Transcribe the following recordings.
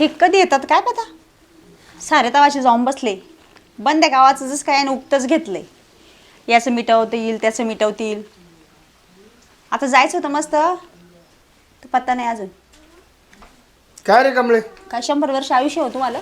हे कधी येतात काय पता. सारे तवाचे जाऊन बसले. बंद आहे गावाचं जसं काय उगतच घेतलंय. याचं मिटवता येईल त्याचं मिटवतील. आता जायचं होतं मस्त तर पत्ता नाही अजून. काय रे कमळे? काय 100 वर्ष आयुष्य हो तुम्हाला.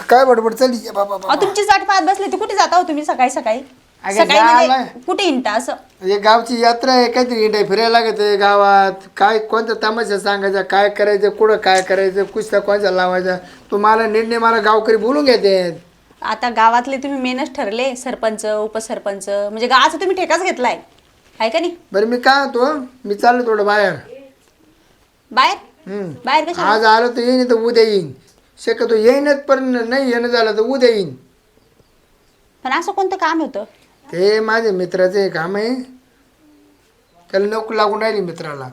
काय बडबड चालली बाबा अहो तुमची वाट पाहत बसली ती. कुठे जाता हो तुम्ही सकाळी सकाळी अगं सकाळी जायला. म्हणजे कुठे हिंडता असं. हे गावची यात्रा आहे, काहीतरी इंडिया फिरायला लागत आहे गावात. काय कोणता तमाशा सांगायचा, काय करायचं, कुठं काय करायचं, कुस्त्या कोणत्या लावायचा, तुम्हाला निर्णय मला गावकरी बोलून घेते. आता गावातले तुम्ही मेनच ठरले. सरपंच उपसरपंच म्हणजे गावाचा तुम्ही ठेकाच घेतलाय आहे का नाही. बरं मी काय होतो, मी चाललो थोडं बाहेर. बाहेर बाहेर कशा. आज आलो तर येईन, तर उद्या येईन. शक्यतो येईनच, पण नाही येणं झालं तर उद्या येईन. पण असं कोणतं काम होतं. ते माझ्या मित्राचं काम आहे, त्याला नोकरी लागून राहिली मित्राला.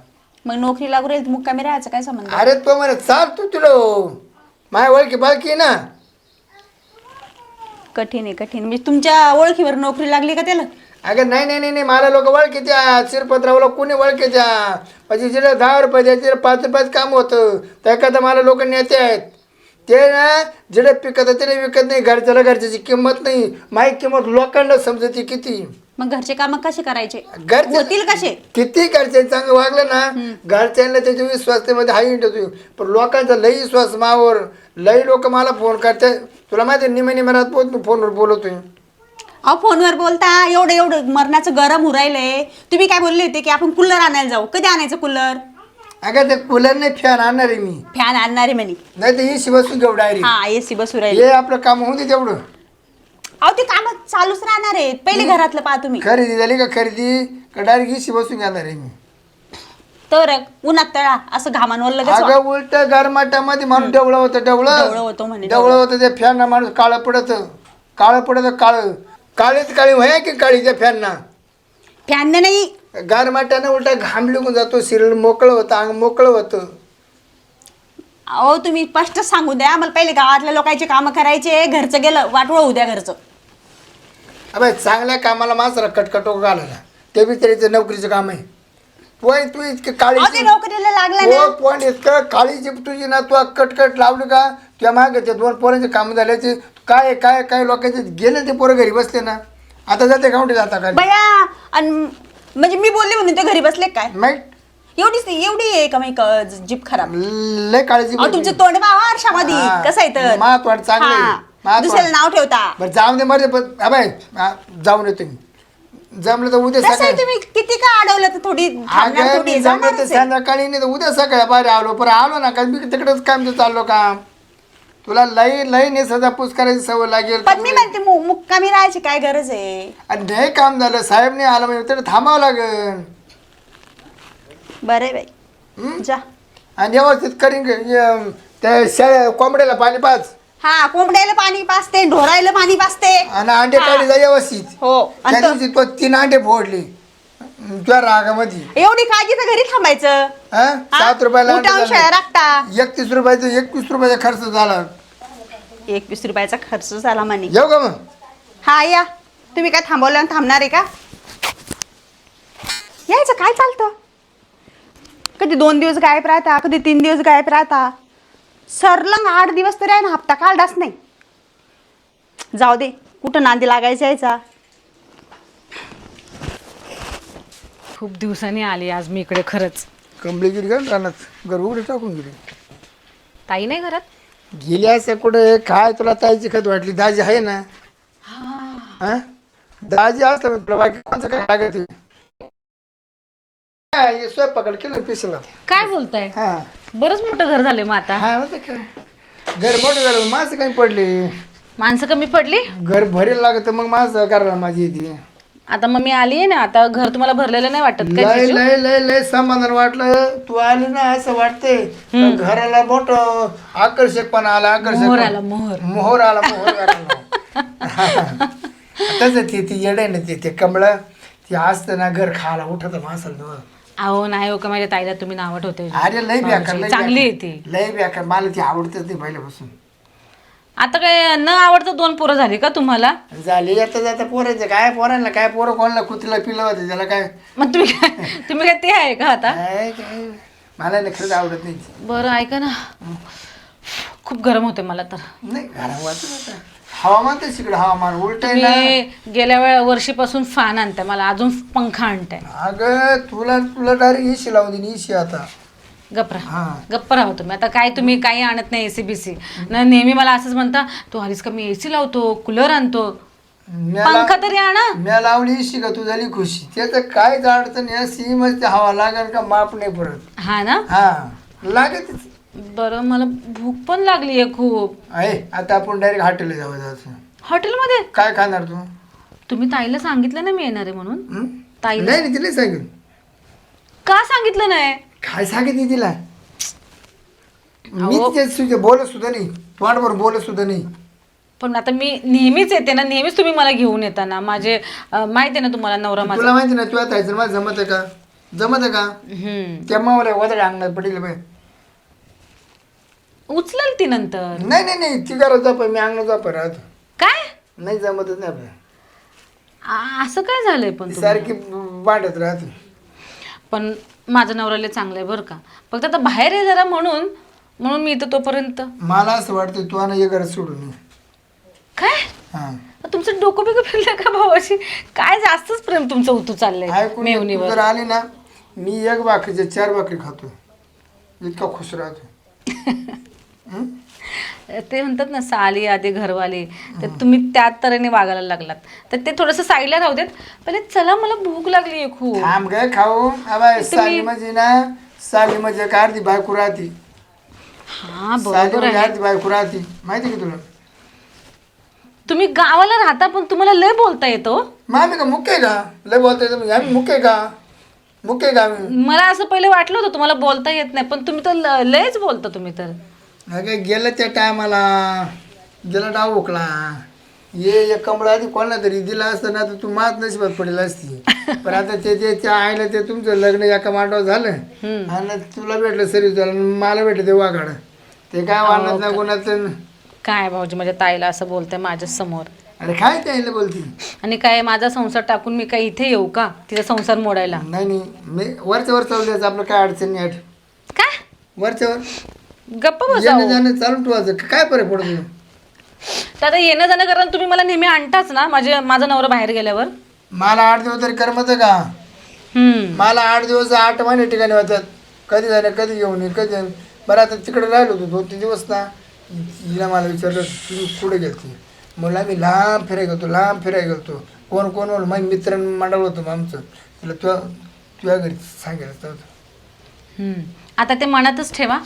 मग नोकरी लागू राहील मुक्कामी राहायचं काय संबंध. अरे तो मला चाल तू तुला माझ्या ओळखी बाळकी ना. कठीण आहे कठीण. म्हणजे तुमच्या ओळखीवर नोकरी लागली का त्याला. अगं नाही नाही नाही नाही, मला लोक ओळखीत्या. शिरपत्रावला कोणी ओळखीत्या. म्हणजे जिथे 10 रुपये द्यायचे, तिथे 5 रुपयाचं काम होतं. त्या एखादं मला लोक नेते आहेत. ते ना जिथे पिकत तिथे विकत नाही. घरच्याला घरच्याची किंमत नाही. माझी किंमत लोकांना समजते किती. मग घरचे काम कसे करायचे घरचे होतील कसे. किती घरचे चांगलं वागलं ना, घरच्यांना त्याच्या विश्वासामध्ये हाई इंटतो. पण लोकांचा लई विश्वास मावर. लई लोक मला फोन करते. तुला माहिती निमे रात फोनवर बोलतोय. अहो फोनवर बोलता एवढं एवढं मरणाचं गरम उरायलंय. तुम्ही काय बोलले होते की आपण कूलर आणायला जाऊ. कधी आणायचं कूलर. अगं ते कूलर नाही, फॅन आणणार आहे मी. फॅन आणणारे म्हणे. नाही तर ही बसून घेऊ डायरेक्ट. हा एसी बसू राहिले. हे आपलं काम होऊ दे तेवढं. अहो ते काम चालूच राहणार आहेत. पहिले घरातलं पहा तुम्ही. खरेदी झाली का खरेदी का डायरेक्ट ही बसून घेणार आहे मी. तर उन्हात तळा असं घामानवर लगेच अगं उलट गरमाटामध्ये माणूस डवळं होतं. ढवळं होतं म्हणे. डवळं होतं त्या फॅनना. माणूस काळं पडत काळं. काळीच काळी व्हाय की काळी त्या फॅनना. फॅनने नाही गारमाट्यानं उलटा घाम लिहून जातो. शरीर मोकळं होतं, अंग मोकळं होतं. अहो तुम्ही स्पष्ट सांगू द्या मला. पहिले गावातल्या लोकांचे काम करायचे. घरचं गेलं वाटवं होऊ द्या घरचं. अबे चांगल्या कामाला माणसाला कटकटो घालायला. ते बी तरी नोकरीचं काम आहे. तू इतकी काळी अहो ते नोकरीला लागला ना. पण इतकं काळी जीप तुझी ना, तू कटकट लावली का तुझ्या मागे ते 2 पोरांचे काम झाल्याचे. काय काय काय लोकांचे गेले ते पोरं घरी बसले ना. आता जाते गावठी जाता काय बया. आणि म्हणजे मी बोलले म्हणून ते घरी बसले काय. माहित एवढी आहे का माहिती जीप खराब. लय काळजी. तुमचं तोंड बाबा आरशामध्ये कसं आहे तर मातवाड चांगले. दुसऱ्याला नाव ठेवता. बरं जाऊ दे मध्ये. अबाय जाऊन येतो मी. जमलं तर उद्या कसं आहे सकाळी. तुम्ही किती का अडवलं तर थोडी थांबणार, थोडी जमलं जाणारच तर आहे. संध्याकाळी नाही तर उद्या सकाळी बाहेर आलो. पण आलो ना का मी तिकडेच काम चाललो काम. तुला लई लई नाही सजापूस करायची सवय लागेल. पण मी म्हणते मुक्कामी राहायची काय गरज आहे. आणि नाही काम झालं साहेब नाही आला म्हणजे तरी थांबावं लागेल. बरे बाई जा. आणि व्यवस्थित करीन त्या शेळ्या कोंबड्याला पाणी पाच. हा कोंबड्याला पाणी पाजते. ढोरायला पाणी पाजते. आणि अंडे काढले जा व्यवस्थित. हो त्या दिवशी तो 3 अंडे फोडले तुझ्या रागामध्ये. एवढी काळजी तर घरी थांबायचं. 7 रुपयाला अंडे उठावून झाले. शेळ्या राखता. 31 रुपयाचा 21 रुपयाचा खर्च झाला. 21 रुपयाचा खर्च झाला म्हणे. येऊ का मग. हा या. तुम्ही काय थांबवल्यावर थांबणार आहे का. यायचं काय चालतं. कधी 2 दिवस गायब राहता, कधी 3 दिवस गायब राहता. सरलंग 8 दिवस तरी आहे ना. हप्ता काढाच नाही. जाऊ दे कुठं नांदी लागायचं यायचा. खूप दिवसांनी आली आज मी इकडे खरंच. कंबळी गेली का रानात घर उघडे टाकून गेली. ताई नाही घरात. गेली असं कुठे काय तुला ताईची खत वाटली. दाजी आहे ना. हा दाजी असलं तुला बाकी कोणचं काय लागत. स्वयंपाकाला केलं पिसला. काय बोलताय. हा बरंच मोठं घर झालंय मग आता. हा होतं काय. घर मोठं झालं माणसं काही पडली. माणसं कमी पडली. घर भरेल लागत मग माणसं करायला माझी येते. आता मग मी आली ना. आता घर तुम्हाला भरलेलं नाही वाटत लय काय. लय लय लय समाधान वाटलं. तू आली ना असं वाटतंय घराला मोठं आकर्षकपणा आला. मोहर आला मोहर. मोहर आला मोहर आला. तसं ती येड आहे ना ते कमळ. ती असतं ना घर खायला उठत माणसाला. अहो नाही हो का माझ्या ताईला तुम्ही नाव ठेवते. अरे लय बेकार चांगली आहे ती. लय बेकार. मला ती आवडतच नाही पहिल्यापासून. आता काय न आवडतं 2 पोरं झाली का तुम्हाला. झाली येता जाता पोरायचं काय. पोरांना काय पोरं कोणाला कुत्रीला पिलं होतं त्याला काय. मग तुम्ही काय ते आहे का आता. काय मला ना खरंच आवडत नाही. बरं ऐका ना खूप गरम होते मला तर. नाही घरात वाटत हवामान तर तिकडे हवामान उलट आहे ना. मी गेल्या वर्षीपासून फॅन आणते, मला अजून पंखा आणताय. अगं तुला तुला डायरेक्ट इशी लावून देईन इशी आता. गप्परा हा गप्प राहा तुम्ही आता. काय तुम्ही काही आणत नाही एसी बीसी ना, नेहमी मला असंच म्हणता तू आलीस का मी एसी लावतो, कूलर आणतो, पंखा तरी आणा. म्या लावली इशी का तू झाली खुशी. त्याचं काय अडचण या सीमच हवा लागेल का माप नाही परत. हा ना. हा लागत बरं मला भूक पण लागली आहे खूप. आहे. आता आपण डायरेक्ट हॉटेलला जायचं. हॉटेलमध्ये काय खाणार तू? तुम्ही ताईला सांगितलं ना मी येणार आहे म्हणून. हं? ताईला नाही तिला सांगेल. का सांगितलं नाही? काय सांगितली तिला? मी अहो. तिच्या बोलत सुद्धा नाही, तोंडवर बोलत सुद्धा नाही. पण आता मी नेहमीच येते ना, नेहमीच तुम्ही मला घेऊन येता ना. माझे माहिती आहे ना तुम्हाला नवरा माझा. तुला माहिती ना तू आता यायचं मला जमत आहे का? जमत आहे का? तेव्हा मला वदळ अंगणात पडेल बाई. उचलेल ती नंतर. नाही नाही नाही ती घरात जाप मी अंगणात जाप राहतो. काय नाही जमतच नाही आपल्याला. असं काय झालंय पण ती तुम्हाला? सारखी वाटत राहते. पण माझं नवऱ्याला चांगलं आहे बरं का. फक्त आता बाहेर आहे जरा म्हणून म्हणून मी इथं तोपर्यंत. मला असं वाटतं तू ना हे घरात सोडून ये. काय हा तुमचं डोकं बिकं फिरलं का भावाशी? काय जास्तच प्रेम तुमचं उतू चाललंय ऐकून ये, तू मेवणीवर. जर आली ना मी एक भाकरीच्या 4 भाकरी खातो. इतका खुश राहतो. हं? ते म्हणतात ना साली आधी घरवाली, तर तुम्ही त्या तऱ्हेने वागायला लागलात. तर ते थोडंसं साईडला राहू देत. पहिले चला मला भूक लागली आहे खूप. थांब गे खाऊ. अबाय साली म्हणजे ना साली म्हणजे एक अर्धी बायको राहते. हा साली बरोबर म्हणजे आहे. अर्धी बायको राहते माहिती का तुला? तुम्ही गावाला राहता पण तुम्हाला लय बोलता येतो. मग आम्ही का मुख्य आहे का? लय बोलता येतं म्हणजे आम्ही मुख्य आहे का? मुख्य आहे का आम्ही? मला असं पहिले वाटलं होतं तुम्हाला बोलता येत नाही, पण तुम्ही तर लयच बोलता तुम्ही तर. अगं गेलं त्या टायमाला गेला डाव ओकला. ये कमळा आधी कोणाला तरी दिला असतं ना तर तू मात नशिबात पडेल असती. पण आता ते त्या आईला ते तुमचं लग्न एका मांडवावर झालं आणि तुला भेटलं सरी झालं मला भेटलं ते वाघाड. ते काय वाढणार ना गुणात. काय भाऊजी माझ्या ताईला असं बोलतंय माझ्या समोर. अरे काय त्या आईला बोलती? आणि काय माझा संसार टाकून मी काय इथे येऊ का तिचा संसार मोडायला? नाही नाही मी वरच्या वर चालू द्यायचं आपलं काय अडचण नाही. काय वरच्या वर गप्प येणं बसावं. जाणं चालून ठेवायचं काय फरक पडतो? तर आता येणं जाणं कारण तुम्ही मला नेहमी आणताच ना माझा नवरा बाहेर गेल्यावर. मला 8 दिवस तरी करमत का? मला 8 दिवस 8 महिने ठिकाणी होतात. कधी जाणं कधी येऊन येईल कधी जाणं. बरं आता तिकडे राहिलो होतो 2-3 दिवस ना. हिला मला विचारलं तू कुठे गेलती? म्हणलं आम्ही लांब फिरायला गेलतो लांब फिरायला गेलतो. कोण कोण म्हणून माझ्या मित्र मंडळ होतं आमचं. तिला तुझ्या घरी सांगायला होतं. आता ते मनातच ठेवा.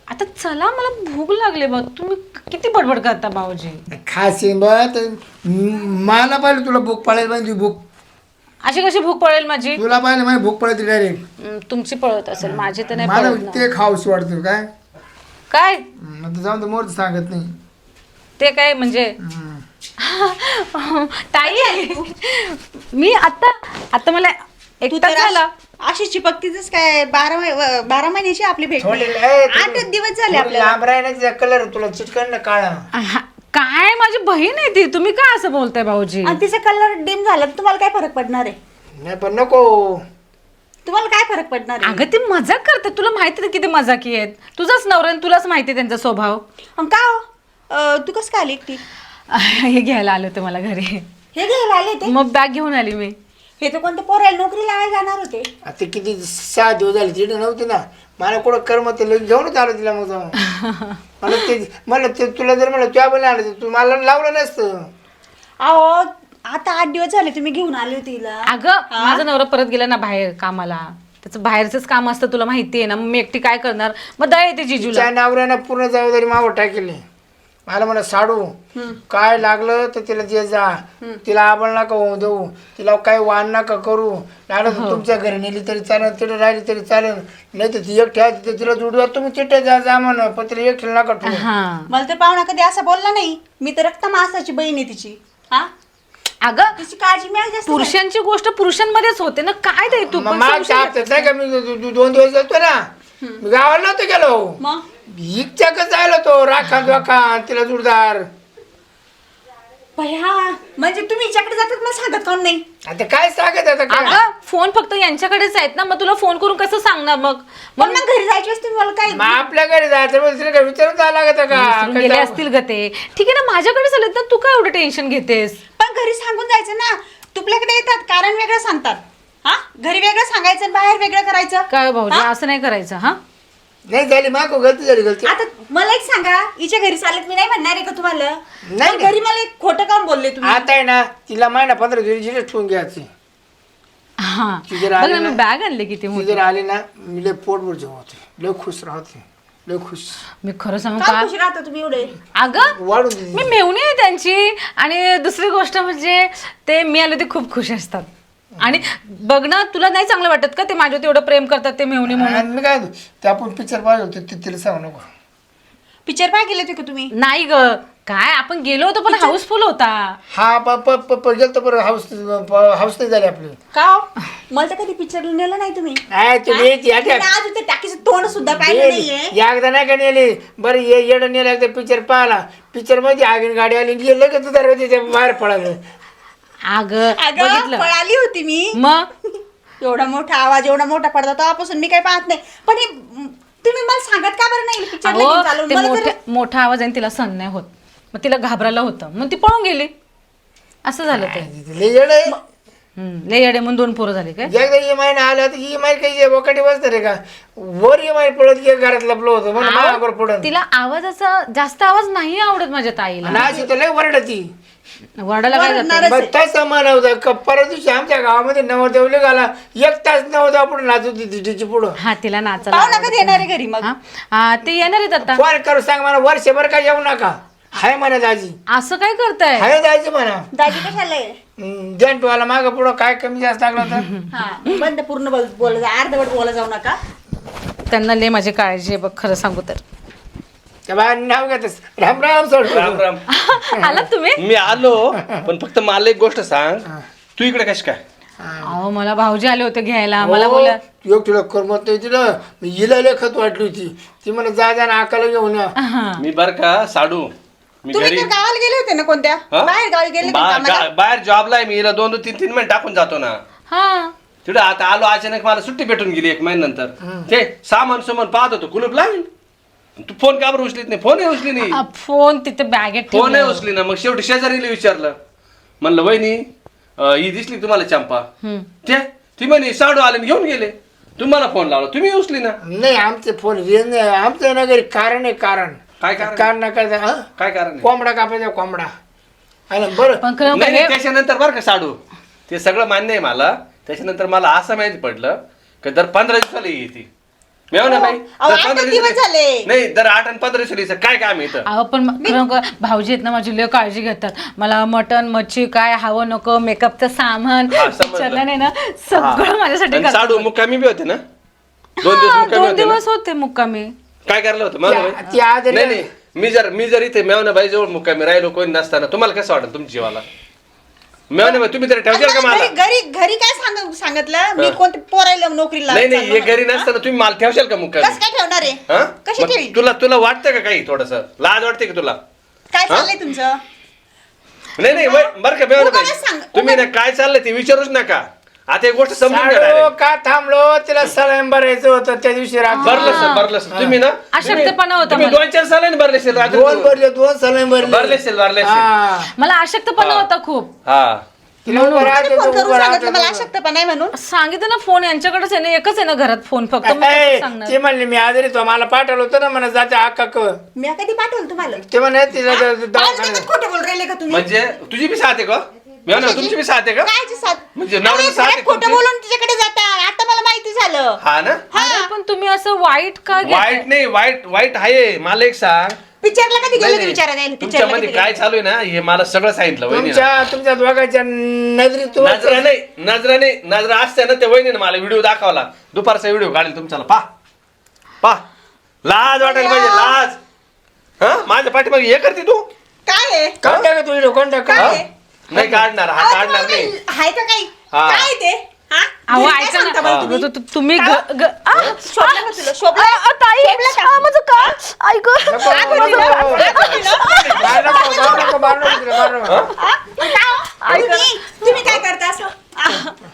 आता चला मला भूक लागले बा. तुम्ही किती बडबड करता भाऊजी. खास आहे बा तर मला पाहिलं तुला भूक पळायला पाहिजे. भूक अशी कशी भूक पळेल माझी? तुला पाहिलं माझी भूक पळते डायरेक्ट. तुमची पळत असेल, माझी तर नाही मला पळत ना. ते खाऊशी वाटतं काय. काय आता जाऊन तर मोर सांगत नाही. ते काय म्हणजे ताई मी आता मला तू एकटा तर झाला. अशी चिपकतीच काय 12 महिन्याची आपली भेट. थोडी 8 दिवस झाले आपल्याला. लांब राहिण्याचा कलर तुला चिटकन ना काळा. काय माझी बहीण आहे ती. तुम्ही काय असं बोलताय भाऊजी? आणि तिचा कलर डिम झाला तर तुम्हाला काय फरक पडणार आहे? नाही पण नको. तुम्हाला काय फरक पडणार आहे? अगं ती मजाक करते. तुला माहिती आहे किती मजाकी आहेत. तुझाच नवरा आणि तुलाच माहिती आहे त्यांचा स्वभाव. अन का हो? तू कसं काय आली एकटी? हे घ्यायला आले होते मला घरी. हे घ्यायला आले ते? मग बॅग घेऊन आली मी. हे तर कोणत्या पोराला नोकरी लावायला जाणार होते. आता किती 6 दिवस झाले तिथे नव्हती ना. मला कुठं करमत घेऊनच आलो तिला. मग जाऊन मला ते तुला जर म्हणलं तुझ्या पण आलं तू मला लावलं नसतं. अहो आता 8 दिवस झाले तुम्ही घेऊन आले होते तिला. अगं माझा नवरा परत गेला ना बाहेर कामाला. त्याचं बाहेरचंच काम असतं तुला माहिती आहे ना. मग मी एकटी काय करणार. मग दया येते जिजूला. त्या नवऱ्यानं पूर्ण जबाबदारी मावर टाकली. मला म्हणा साडू काय लागलं तर तिला जे जा. तिला आबळ नका होऊ देऊ. तिला काही वाण नका करू. लागलं तर तुमच्या घरी नेली तरी चालेल, तिथे राहिली तरी चालेल. नाही तर ती एकटी आहे तिला जुडवा तुम्ही तिथे जा म्हणा. पण तिला एकटीला नका ठेवू. हा मला तर पाहुणा कधी असा बोलला नाही. मी तर रक्त मासाची बहीण आहे तिची. हा अगं तिची काळजी मी जास्त. पुरुषांची गोष्ट पुरुषांमध्येच होते ना. काय ते तू पण माग समजून नाही का मी 2 दिवस जातो ना. मी गावाला नव्हतो गेलो. मग इच्छा जायला तो राखा तिला जोरदार. भया म्हणजे तुम्ही हिच्याकडे जातात मला सांगत काम नाही. आता काय सांगत आता काय अगं फोन फक्त यांच्याकडेच आहेत ना, मग तुला फोन करून कसं सांगणार मग? पण मग घरी जायची असते मला काय मग आपल्या घरी जायचं मग तिला काय विचारून जावं लागत विसरून गेले का असतील ग ते. ठीक आहे ना, माझ्याकडे चालत ना, तू काय एवढं टेन्शन घेतेस? पण घरी सांगून जायचं ना. तुपल्याकडे येतात कारण वेगळं सांगतात. हा घरी वेगळं सांगायचं आणि बाहेर वेगळं करायचं. काय भाऊजी असं नाही करायचं हा. नाही झाली मागो गलती झाली गलती आता मला एक सांगा, हिच्या घरी चालत मी नाही म्हणणार आहे का तुम्हाला? नाही. पण घरी मला एक खोटं काम बोलले तुम्ही. आता आहे ना तिला महिना 15 दिवस जिथे ठेवून घ्यायची हा ती जर बघ आली ना, मी ना- बॅग आणले किती ती मोठी. जर आली ना मी लय पोटभर जेवते लय खुश राहते लय खुश मी खरं सांगू काय का खुश राहता तुम्ही एवढे? अगं वाढून दिली. मी मेवणी आहे त्यांची. आणि दुसरी गोष्ट म्हणजे ते मी आले ते खूप खुश असतात. आणि बघ ना, तुला नाही चांगलं वाटत का ते माझ्यावर एवढं प्रेम करतात ते मेवणी म्हणून? आणि मी काय ते आपण पिक्चर पाहिलं होतं ते तिला सांगू नको पिक्चर पाय गेले होते का तुम्ही? नाही ग, काय आपण गेलो होतो पण हाऊसफुल होता. हा गेलतो बरं हाऊस नाही झाली आपली का हो? मला तर कधी पिक्चरला नेलं नाही तुम्ही. नाही तुम्ही तुम्ही आज ते टाकीचं तोंड सुद्धा पाहिलं नाहीये. एकदा नाही का नेली बरं येडं नेलं एकदा पिक्चर पाहिला पिक्चर मध्ये आगीन गाडी आली गेलं का तू दरवाजा बाहेर पडायला अगं अगं बघितलं पळाली होती मी. मग एवढा मोठा आवाज एवढा मोठा पडदा तेव्हापासून मी काही पाहत नाही. पण हे तुम्ही मला सांगत का बरं नाही पिक्चरला अहो, घेऊन चालवून? ते मला तरी- मोठा आवाज आहे तिला सहन नाही होत. मग तिला घाबरायला होतं, मग ती पळून गेली. असं झालं ते. लय येडं आहे. लय येडे म्हणून 2 पोरं झाली काय? एकदा EMI ना आला तर EMI काही वकाटी बसतं रे का वर EMI पडत की घरात लपलो होतं म्हणून मागावर पडत तिला आवाजाचा जास्त आवाज नाही आवडत माझ्या ताईला. नाशी तर लय वरडती वरडायला काय जातं? वरडणारच आहे. तसा मान होता परत दिवशी आमच्या गावामध्ये नवरदेवले गाला 1 तास नवरदेव आपण नाचत होती तिची पुढं हा तिला नाचायला पाहुणा कधी येणार आहे घरी मग? हा? हा, ते येणार आहेत आता. फोन करू सांग मला वर्षभर का येऊ नका हाय म्हणा दाजी असं काय करताय? हाय दाजी म्हणा दाजी कशाला आहे? जंटवाला माग पुढं काय कमी जास्त लागला तर हा बंद पूर्ण बोला जा, अर्धवट बोला जाऊ नका. त्यांना लय माझी काळजी आहे बघ खरं सांगू तर. त्या बाहेर नाव घेतस राम राम सोड राम राम. आला तुम्ही? मी आलो पण फक्त मला एक गोष्ट सांग, तू इकडे कशी काय? अहो मला भाऊजी आले होते घ्यायला. मला बोला योग तुला करमत नाही तिला मी हिला लेखत वाटली होती ती मला जा ना आकाला घेऊन या मी बर का साडू, मी तुम्ही घरी तर गावाला गेले होते ना कोणत्या? हा? बाहेर गावी गेले होते कामाला? बाहेर जॉबला आहे मी. हिला 2-3 महिने टाकून जातो ना हा तिकडे. आता आलो अचानक मला सुट्टी भेटून गेली 1 महिन्यानंतर. ते सामान पाहत होतो कुलूप लावून. तू फोन का बरं उचलीत नाही? फोन उचली नाही. फोन तिथे बॅगेत फोन ठेवला. उचली ना. मग शेवटी शेजारीला विचारलं, म्हणलं वहिनी ही दिसली तुम्हाला चंपा? ते ती म्हणे साडू आले आणि घेऊन गेले. तुम्हाला फोन लावला तुम्ही उचली ना. नाही आमचे फोन रेंज नाही आमचं ना घरी कारण आहे कारण काय कारण? कारण नका काय कारण आहे? कोंबडा कापायचा कोंबडा आणि बरं पण खरं नाही म्हणजे नाही, त्याच्यानंतर बरं का साडू ते सगळं मान्य आहे मला. त्याच्यानंतर मला असं माहिती पडलं की दर 15 दिवसाला येते. मिळव ना बाई. अहो, दर 8 15 दिवस दिवसाला- झाले. नाही दर 8 आणि 15 दिवसाला काय काम आहे इथं? अहो पण खरं भाऊजी आहेत ना माझी लय काळजी घेतात. मला मटन मच्छी काय हवं नको मेकअपचं सामान हा, समजलं. विचारलं नाही ना सगळं माझ्यासाठी आणि करतात. साडू मुक्कामी बी होते ना? 2 दिवस हा, मुक्कामी 2 होते ना? दिवस होते मुक्कामी. काय करायला होतं मला बाई? ती आज नाही नाही मी जर इथे मेवना बाई जवळ मुक्कामी राहिलो कोणी नसताना तुम्हाला कसं वाटेल तुमच्या जीवाला? मेवना बाई तुम्ही तरी ठेवशाल का मला? घरी काय सांगितलं मी कोणते पोरायला नोकरीला नाही नाही चाललो हे घरी नसताना तुम्ही मला ठेवशाल का मुक्कामी? कसं काय ठेवणार आहे? हा? कशी मग ठेवी? तुला वाटतं का काही थोडस लाज वाटते का तुला? काय हा? चाललंय तुमचं? नाही नाही बरं का मेवना बाई उगाच सांग, तुम्ही ना काय चाललंय ते विचारूच नका. आता एक गोष्ट समजून घ्या साडू direct. का थांबलो तिला सलाईन भरायचं होतं त्या दिवशी रात्री भरलं सर तुम्ही ना अशक्तपणा होता तुम्ही मला. 2-4 सालांनी भरले असेल रात्री. 2 भरले 2 सलाईन भरले भरले असेल हा. मला अशक्तपणा होता खूप. हा तिला उभं राहत फोन होतं, करून उभं राहत सांगितलं मला होतं. अशक्तपणा नाही म्हणून. सांगितलं ना फोन यांच्याकडेच आहे ना एकच आहे ना घरात फोन फक्त मग ए, कसं सांगणार? ते म्हणले मी आजारी तो मला पाठवलं होतं ना म्हणा जाते आकाक मी कधी पाठवलं तुम्हाला? ते म्हणे तिला आज खोटं बोल राहिले का तुम्ही? म्हणजे तुझी बी साथ आहे का? मेवना तुमची बी साथ आहे का? कायची साथ? म्हणजे अरे, नवऱ्याची साथ आहे घरात खोटं तुमची? बोलून तिच्याकडे जाता आता मला माहिती झालं. हा ना अरे, पण तुम्ही असं वाईट का घेताय? वाईट नाही वाईट आहे. मला एक सांग पिक्चरला कधी गेले नाही, ते नाही. विचारा द्यायला तुमच्यामध्ये काय चालू आहे ना हे मला सगळं सांगितलं वहिनीनं. तुमच्या दोघांच्या नजरी नजरा असते ना त्या वहिनीनं मला व्हिडिओ दाखवला. दुपारचा व्हिडिओ काढेल तुमच्याला पा लाज वाटायला पाहिजे लाज. हा माझ्या पाठीमागे हे करते तू काय आहे? कोणता का तू कोणता काय का आहे? नाही काढणार हा अहो, काढणार तुम्हाला नाही. काही आहे का काही? हा. काय ते? हा? अहो घरी काय ऐका सांगता ना बरं तुम्ही? तुम्ही शोभलं का तुला? शोभलं? ताई शोभलं का? माझं का ऐक नको, मारू नको तिला, मारू नको. तुम्ही काय करता असं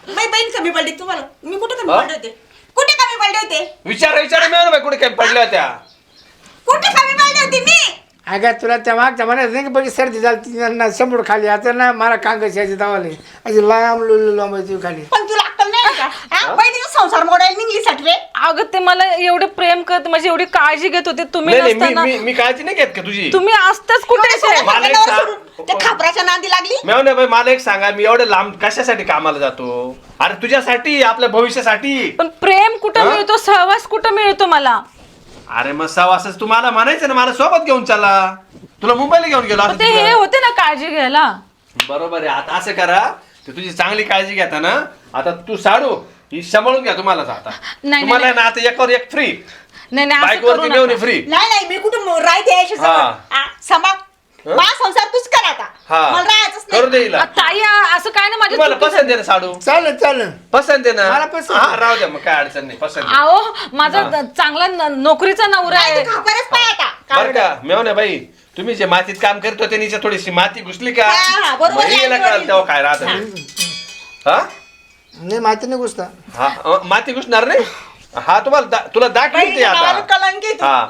माझी बहीण कमी पडली तुम्हाला मी कुठे कमी पडले होते कुठे कमी पडले होते विचार मिळालं बाई कुठे काय पडल्या होत्या कुठे कमी पडले होते मी अगं तुला त्या मागच्या म्हणत नाही का बघी सर्दी झाली ना शंभर खाली आता ना मला कांगाची दावाले अशी लांब लांबायची खाली पण तुला अक्कल नाही का हा? बहिणीचा संसार मोडायला निघली सटवे अगं ते मला एवढे प्रेम करत माझी एवढी काळजी घेत होते तुम्ही नाही नाही नसताना मी काळजी नाही घेत का तुझी तुम्ही असताच कुठे असे? मला एक सांग. त्या खापराच्या नांदी लागली मेवण्या बाई मला एक सांगा मी एवढं लांब कशासाठी कामाला जातो अरे तुझ्यासाठी आपल्या भविष्यासाठी पण प्रेम कुठं मिळतो सहवास कुठं मिळतो मला अरे मग सवासच तुम्हाला म्हणायचं ना मला सोबत घेऊन चला तुला मुंबईला घेऊन गेलो पण असं ते हे तिकडं. होते ना काळजी घ्यायला बरोबर आहे आता असं करा ते तुझी चांगली काळजी घेता ना आता तू साडू ही सांभाळून घ्या तुम्हाला आता नाही, तुम्हाला आहे ना आता एकावर एक फ्री नाही नाही असं बाईक करू वरती नका. घेऊन फ्री नाही नाही मी कुठे राय द्यायची हा. समा माझा संसार तूच कर आता हा मला राहायचंच करू नाही दे हिला. ताई असं काय ना माझ्या तुम्हाला चुकीचं- पसंत आहे ना साडू चालेल चालेल पसंत आहे मला ना पसंत हा आहे. राहू द्या मग काय अडचण नाही पसंत आहे. अहो माझा चांगला नोकरीचा नवरा नाही, आहे तू खापरच पाय आता बरं का मेवण्या बाई तुम्ही जे मातीत काम करत होते तिच्या थोडीशी माती घुसली का हा, हा, बरोबर मग हिला आहे, कळलं तेव्हा काय राहत हा नाही माती नाही घुसता हा माती घुसणार नाही हा तुम्हाला तुला दाखवते बहिणीच्या नावानं आता कलंक आहे तू. हा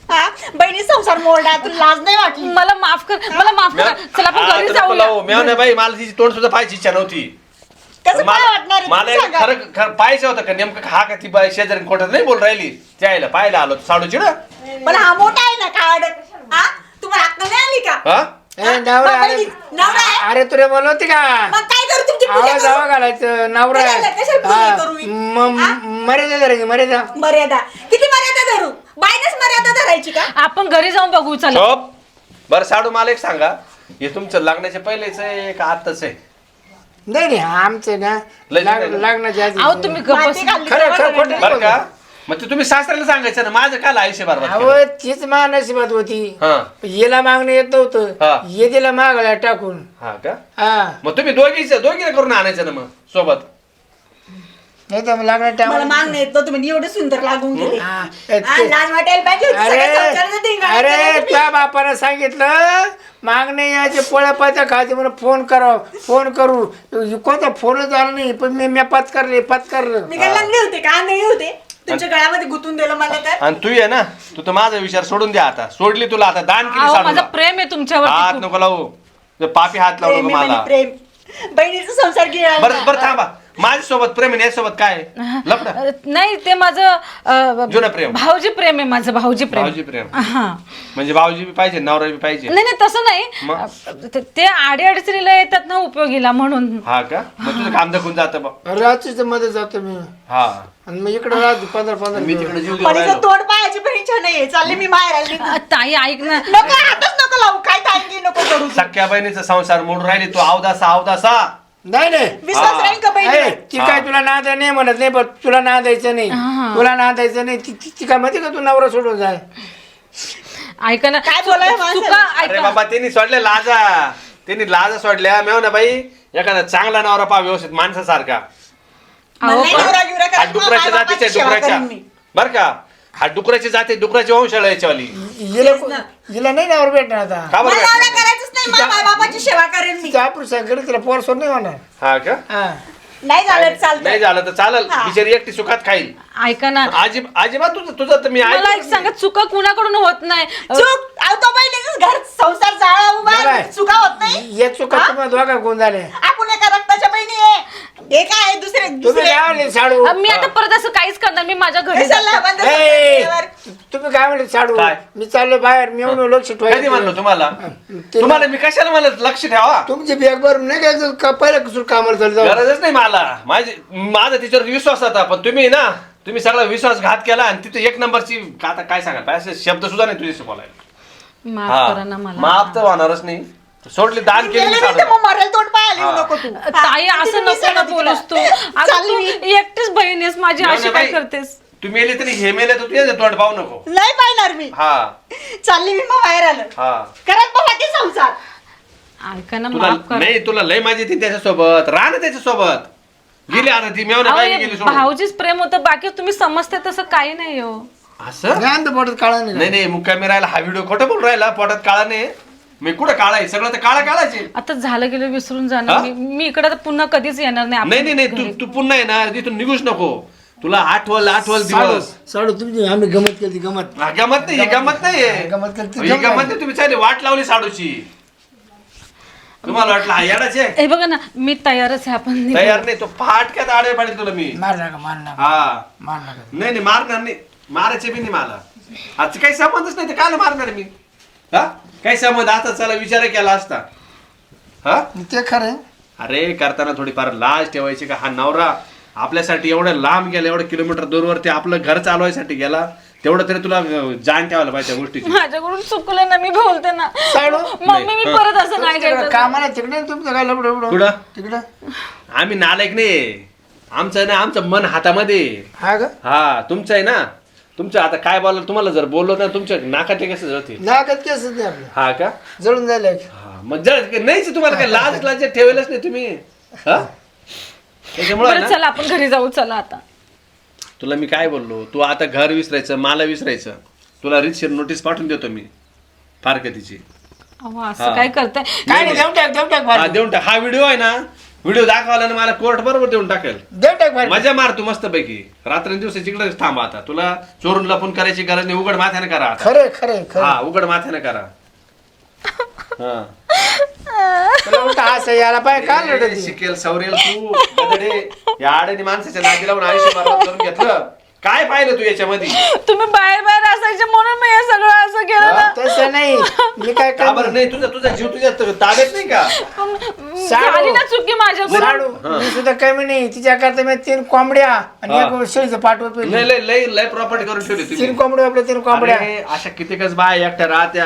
हा बहिणी संसार मोडला तुला लाज नाही वाटली मला माफ कर मला माफ कर चला आपण घरी जाऊया मेवण्या बाई मला तिची तोंड सुद्धा पाहायची इच्छा नव्हती कसं काय वाटणार आहे? मला तुम्ही एक सांगा. खरं पाहायचं होतं का नेमकं हा का ती बाई शेजारी खोटं नाही बोल राहिली त्याला पाहायला आलो साडूची ना पण हा मोठा आहे ना कार्ड हा तुम्हाला अक्कल नाही आली का हा ए नवरा मग बहिणी- नवरा आहे? अरे तुला बोलवते का मग काय करू तुमची पूजा आवाज करू? आवा घालायचं नवरा कशाला पूजा करू मी? मर्यादा धरायची मर्यादा मर्यादा किती मर्यादा धरू बाईनच मर्यादा धरायची का आपण घरी जाऊन बघू चला शोप बरं साडू मला एक सांगा हे तुमचं लग्नाच्या पहिलेच आहे का आत्ताच आहे नाही नाही आमचं ना लय नाही ना? लग्नाच्या आधी अहो तुम्ही गप्प माती घालली खरं तेव्हा खरं खोटं लग्न. बरं का मग ते तुम्ही सासऱ्याला सांगायचं ना माझं काल आयुष्य बरबाद अहो केलं. तीच मा नशिबात होती हा येला मागणं येत हा. नव्हतं ये तिला मागायला टाकून हा का हा मग तुम्ही दोघीने करून आणायचं ना मग सोबत नाही तर लग्नाच्या मला टायमाला मागणं येत नव्हतं म्हणजे एवढे सुंदर लागून गेले हा, हा, लाज वाटायला पाहिजे होती. अरे सगळ्या संसाराचं धिंगाणा अरे केलं तुम्ही. त्या बापानं सांगितलं मागणे याचे पोळ्या पाच्या खायचे मला फोन करा फोन करू कोणता फोनच आला नाही पण मी पत्कारलं मी काय लंगडे होते का आंधळे होते तुमच्या गळ्यामध्ये गुंतून दिलं मला तर आणि तू आहे ना तू तर माझा विचार सोडून द्या आता सोडली तुला आता दान केली अहो माझा साडूला प्रेम आहे हात तुमच्यावर नको लावू ते पापी हात लावू प्रेम नको आहे मला म्हणे, प्रेम बहिणीचा संसार बरं बरं थांबा माझ्यासोबत प्रेम आहे यासोबत काय लपडा नाही ते माझं जुनं प्रेम भाऊजी प्रेम आहे माझं भाऊजी प्रेम भाऊजी प्रेम हा म्हणजे भाऊजी बी पाहिजे नवरा बी पाहिजे नाही नाही तसं नाही मग? ते आडी अडचणीला येतात ना उपयोगीला म्हणून हा का मग तुझं काम दाखवून जातं बा रात्रीच्या मध्ये जातो मी हा आणि मग इकडे राहतो 15 मी दिवस. तिकडे जीव देऊन परीचं राहिलो. तोंड पाहायची पण इच्छा नाहीये चालले मी बाहेर आली ताई ऐक ना नको हातच नको लावू काय तांगी नको करू सख्या बहिणीचा संसार मोडून राहिली तू अवदासा नाही नाही विश्वास हा. राहील का ए, बहिणी ती काय तुला नादाय नाही म्हणत नाही पण तुला नादायचं नाही हा. तुला नादायचं नाही ती काय म्हणते का तू नवरा सोडून जाय ऐका ना काय बोलाय माणसाला? चुका अरे ऐका बाबा त्यांनी सोडल्या लाजा त्यांनी लाजा सोडल्या मेव ना बाई एखादा चांगला नवरा पा व्यवस्थित माणसासारखा मला नाही पण- नवरा गिवरा हा करायचा, डुकराच्या माझ्या जातीच्या बापाची सेवा डुकराच्या करेन मी. बर का हा डुकराची जाती डुकराची वंशाळा याच्यावाली हिला नाही नवरा भेटणार आता का बरं मला नवरा काय? करायचंच नाही माझ्या बापाची सेवा करेन मी तिचा ऑपरेशन करेल तिला पोर सोड नाही होणार हा का हा नाही झालं नाही चालतं झालं तर चालेल हा. बिचारी एकटी सुखात खाईल ऐका ना अजिबात तुझं तर मी मला एक ऐकलं. सांगा चुका कुणाकडून होत नाही चूक अहो तो बहिणीच घर संसार जाळा उभा बरं. चुका होत नाही या चुका तुम्हाला दोघा कोण झाले आपण एका रक्ताच्या बहिणी आहे हे काय दुसरे तुम्ही दुसरे काय म्हणले साडू मी आता परत असं काहीच करणार मी माझ्या घरी कशाला जाते. बंद ए, करणार? तुम्ही काय म्हणले साडू काय? मी चाललो बाहेर मी येऊन लक्ष कधी म्हणलो तुम्हाला ते- तुम्हाला मी कशाला मला लक्ष ठेवा तुमची बॅग भरून नाही काय पहिल्या कुसूर कामाला चालू जाऊ गरजच नाही मला माझा तिच्यावर विश्वास होता पण तुम्ही सगळा विश्वासघात केला आणि तिथे एक नंबरची आता काय सांगा असे शब्द सुद्धा नाही तुझ्याशी बोलायला माफ करा ना मला माफ तर होणारच नाही सोडली दान केली गेले मी नाही तर साडू. मग मरेल तोंड पाहायला येऊ हा. नको तू ताई हा? असं किती नको ना मिसळ बोलूस तू होती तिला. अगं चालली तू एकटीच बहीण माझी नाही, अशी नाही, काय बाई. करतेस तू मेले तरी हे मेले तर तुझ्या तोंड पाहू नको नाही पाहिणार मी हा चालली मी मग बाहेर आलं हा करत बघा ते संसार ऐका ना तुला माफ करा नाही तुला लय माझी ती त्याच्यासोबत राह ना त्याच्यासोबत गेली आता ती मेवना अहो, बाई हे गेली सोडून भाऊजीच प्रेम होतं बाकी तुम्ही समजते तसं काही नाही हो असं ज्ञान तर पोटात काळा नाही नाही नाही मुक्कामी राहिला हा व्हिडिओ खोटं बोल राहिला पोटात काळा नाही मी कुठं काळा आहे सगळं तर काळा काळाचे आता झालं गेलं विसरून जाणार मी इकडे तर पुन्हा कधीच येणार नाही नाही नाही नाही तू पुन्हा आहे ना तिथून निघूच नको तुला आठवल दिवस साडू तुमची आम्ही गमत केली गमत हा, गमत नाही गमत नाहीये गमत केली ही गमत नाही तुम्ही चालेल वाट लावली साडूची तुम्हाला वाटलं हा येडाचे हे बघा ना मी तयारच आहे आपण निघू. तयार नाही तो फाटक्यात आडवे पाडेल तुला मी मार नका हा मार नका नाही नाही मारणार नाही मारायचे बी नाही मला आज काही संबंधच नाही तर काल मारणार मी हा काही संबंध आता चला विचार केला असता हा ते खरं आहे. अरे करताना थोडीफार लाज ठेवायची का हा नवरा आपल्यासाठी एवढं लांब गेला एवढं किलोमीटर दूरवरती आपलं घर चालवायसाठी गेला तेवढं तरी तुला जाण ठेवायला पाहिजे त्या गोष्टीची माझ्याकडून चुकलं ना मी बोलते ना साडू मम्मी मी परत असं नाही तिकडं करत कामाला तिकडे तुमचं काय लपड कुठं तिकडं आम्ही नालायक नाही आमचं ना आमचं मन हातामध्ये हा का हा तुमचं आहे ना तुमचं आता काय बोलाल तुम्हाला जर बोललो ना तुमच्या नाकात कसं जळतील नाकात केस ते आपलं हा का जळून झाले हा मग नाहीच तुम्हाला काय लाज ठेवलंच नाही तुम्ही हा त्याच्यामुळे बरं ना चला आपण घरी जाऊ चला आता तुला मी काय बोललो तू आता घर विसरायचं मला विसरायचं तुला रितशीर नोटीस पाठवून देतो मी फारकतीची अहो, असं काय करताय काय नाही देऊन टाक हा देऊन टाक हा व्हिडिओ आहे ना व्हिडिओ दाखवायला ना मला कोर्ट बरोबर देऊन टाकेल देऊन टाक भारी. मजा मार तू मस्त पैकी रात्रंदिवस तिकडेच थांबा आता तुला चोरून लपून करायची गरज नाही उघड माथ्याने करा आता. खरं खरं खरं हा उघड माथ्याने करा हा तुला उलटा हास यायला पाहिजे का लढत शिकेल सवरेल तू गधडे. या आड्याने माणसाच्या नादी लावून आयुष्य बरबाद करून घेतलं काय पाहिलं तू याच्यामध्ये तुम्ही बाहेर असायचे म्हणून मी हे सगळं असं केलं ना तसं नाही मी काय का बरं नाही तुझा जीव तुझ्या ताब्यात नाही का झाली ना चुकी माझ्याकडून साडू मी सुद्धा कमी नाही तिच्या करता मी 3 कोंबड्या आणि एक शेळीचं पाठवत लय लय लय लय प्रॉपर्टी करून ठेवली 3 तुम्ही कोंबड्या आपल्या 3 कोंबड्या अरे, अशा कितीकच बाय एकट्या राहत्या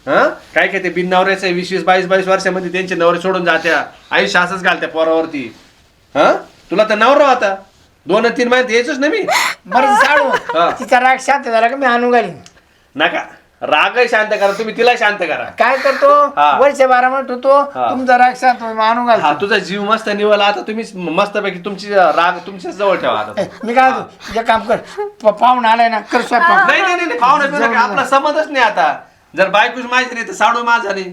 हा काय काय ते बिन नवऱ्याचं 20-22 वर्षामध्ये त्यांचे नवरे सोडून जात्या आयुष्य असंच घालत्या पोरावरती हा तुला तर नवरा होता 2-3 महिन्यात यायचोच ना मी बरं साडू हा. तिचा राग शांत झाला का मी आणून घालीन नका राग शांत करा तुम्ही तिला शांत करा काय करतो हा. वर्ष 12 मिनिट होतो हा. तुमचा राग शांत होईल, मग आणून हा घालतो तुझा जीव मस्त निवला आता तुम्ही मस्त पैकी तुमची राग तुमच्या जवळ ठेवा आता मी काय म्हणतो, एक काम कर पाहून आलाय ना कर स्वयंपाक नाही नाही नाही पाहुणे बिहुणे काय, आपला संबंधच नाही आता जर बायकोच माहिती नाही तर साडू माझा नाही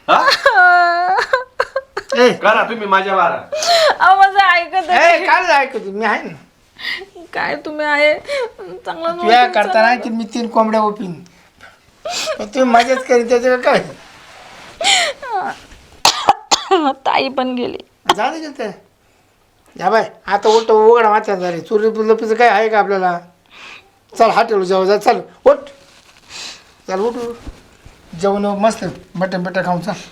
हा? ए करा तुम्ही माझ्या वारा अहो, माझं ऐकत ए, काय ऐकतो मी आहे ना काय तुम्ही आहे चांगलं तुया करताना की मी 3 कोंबड्या ओपीन पण तुम्ही मजाच करीन त्याचं काय ताई पण गेली जाऊ दे ते या बाय आता उलट उघडा माथ्यात झाली चोरी लपीचं काय आहे का आपल्याला चल हॉटेल जाऊ जा चल उठ चल उठ जेवण मस्त मटण खाऊन चल